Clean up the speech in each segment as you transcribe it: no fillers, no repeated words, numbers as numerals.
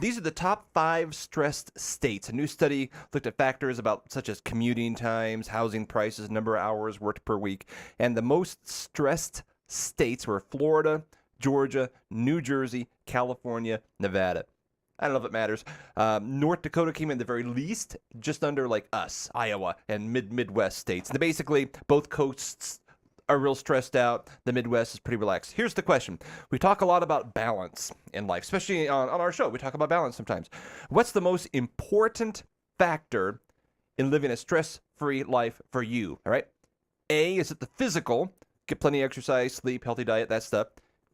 These are the top 5 stressed states. A new study looked at factors such as commuting times, housing prices, number of hours worked per week, and the most stressed states were Florida, Georgia, New Jersey, California, Nevada. I don't know if it matters. North Dakota came in the very least, just under like us, Iowa, and Midwest states. And basically, both coasts are real stressed out. The Midwest is pretty relaxed. Here's the question. We talk a lot about balance in life, especially on our show. We talk about balance sometimes. What's the most important factor in living a stress-free life for you? All right. A, is it the physical? Get plenty of exercise, sleep, healthy diet, that stuff.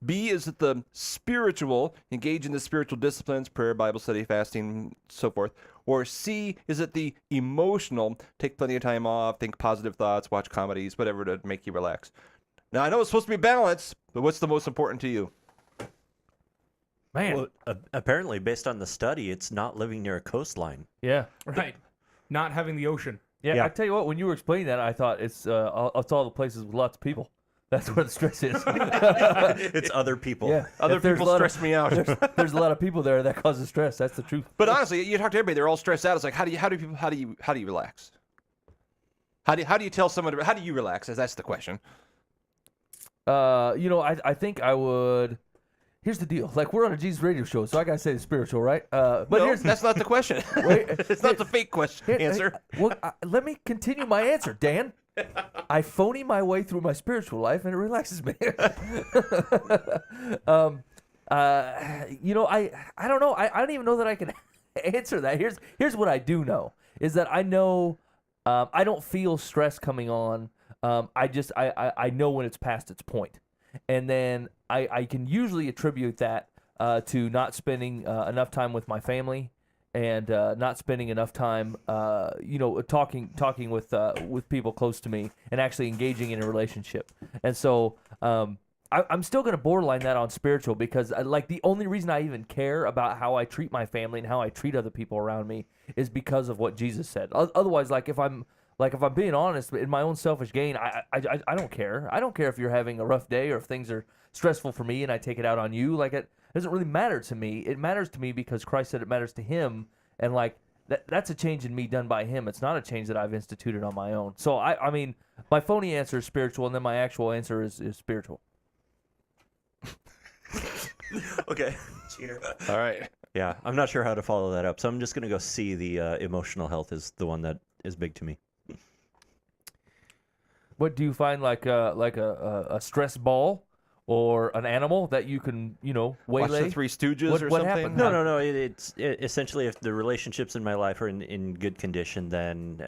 B, is it the spiritual? Engage in the spiritual disciplines, prayer, Bible study, fasting, so forth. Or C, is it the emotional? Take plenty of time off, think positive thoughts, watch comedies, whatever to make you relax. Now, I know it's supposed to be balanced, but what's the most important to you? Man. Well, apparently, based on the study, it's not living near a coastline. Yeah. Right. Not having the ocean. Yeah. I tell you what, when you were explaining that, I thought it's all the places with lots of people. That's where the stress is. It's other people. Yeah. Other people stress me out. There's a lot of people there that causes stress. That's the truth. But honestly, you talk to everybody; they're all stressed out. It's like, how do you relax? How do you tell someone? How do you relax? That's the question. I think I would. Here's the deal. Like, we're on a Jesus radio show, so I gotta say it's spiritual, right? But No, that's not the question. It's not the fake question answer. Let me continue my answer, Dan. I phony my way through my spiritual life, and it relaxes me. I don't know. I don't even know that I can answer that. Here's what I do know is that I know I don't feel stress coming on. I know when it's past its point, and then I can usually attribute that to not spending enough time with my family. And not spending enough time, talking with people close to me, and actually engaging in a relationship. And so I'm still going to borderline that on spiritual, because the only reason I even care about how I treat my family and how I treat other people around me is because of what Jesus said. Otherwise, if I'm being honest, in my own selfish gain, I don't care. I don't care if you're having a rough day or if things are stressful for me and I take it out on you. It doesn't really matter to me. It matters to me because Christ said it matters to him, and that's a change in me done by him. It's not a change that I've instituted on my own. So I mean, my phony answer is spiritual, and then my actual answer is spiritual. Okay. Cheater. All right. Yeah, I'm not sure how to follow that up, so I'm just going to go C. The emotional health is the one that is big to me. What do you find like a stress ball? Or an animal that you can, waylay? Watch the Three Stooges or what something? happened? No. It's essentially, if the relationships in my life are in good condition, then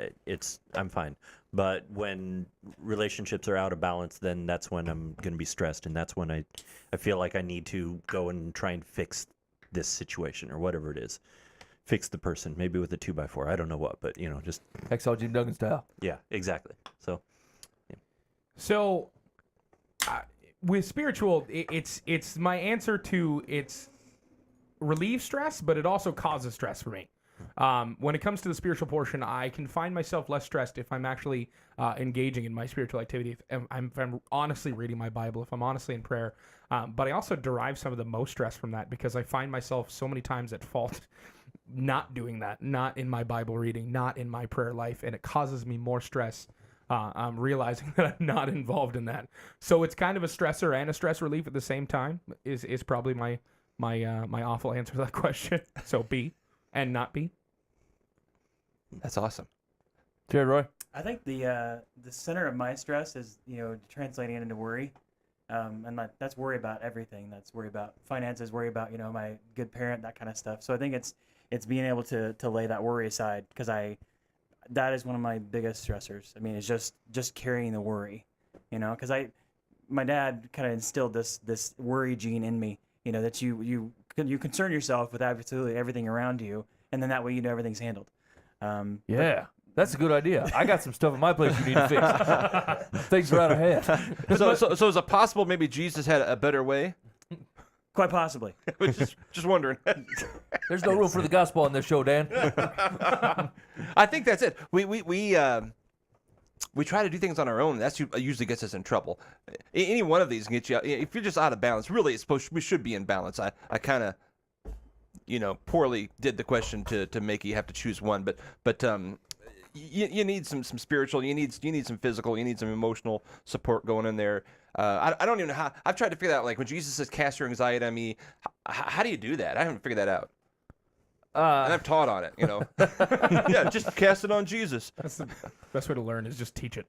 I'm fine. But when relationships are out of balance, then that's when I'm going to be stressed, and that's when I feel like I need to go and try and fix this situation or whatever it is. Fix the person, maybe with a 2x4. I don't know what, but just Exile Jim Duggan style. Yeah, exactly. So, yeah. So, with spiritual, it's my answer to it's relieve stress, but it also causes stress for me. When it comes to the spiritual portion, I can find myself less stressed if I'm actually engaging in my spiritual activity. If I'm honestly reading my Bible, if I'm honestly in prayer. But I also derive some of the most stress from that because I find myself so many times at fault not doing that, not in my Bible reading, not in my prayer life, and it causes me more stress. I'm realizing that I'm not involved in that. So it's kind of a stressor and a stress relief at the same time is probably my awful answer to that question. So B and not B. That's awesome. Jared Roy? I think the center of my stress is, translating it into worry. And that's worry about everything. That's worry about finances, worry about, my good parent, that kind of stuff. So I think it's being able to lay that worry aside, because that is one of my biggest stressors. I mean, it's just carrying the worry, because my dad kind of instilled this worry gene in me, that you concern yourself with absolutely everything around you, and then that way everything's handled. Yeah, that's a good idea. I got some stuff on my plate you need to fix. Things are out of hand. So is it possible maybe Jesus had a better way? Quite possibly. just wondering. There's no room for the gospel on this show, Dan. I think that's it. We try to do things on our own. That usually gets us in trouble. Any one of these can get you out. If you're just out of balance, really, we should be in balance. I kind of, poorly did the question to make you have to choose one. But you need some spiritual, you need some physical, you need some emotional support going in there. I don't even know how. I've tried to figure that out. Like when Jesus says, "Cast your anxiety on me," how do you do that? I haven't figured that out. And I've taught on it, Yeah, just cast it on Jesus. That's the best way to learn is just teach it.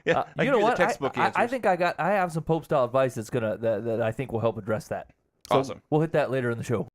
Yeah, I you give know what? The textbook I answers. think I have some Pope style advice that I think will help address that. So Awesome. We'll hit that later in the show.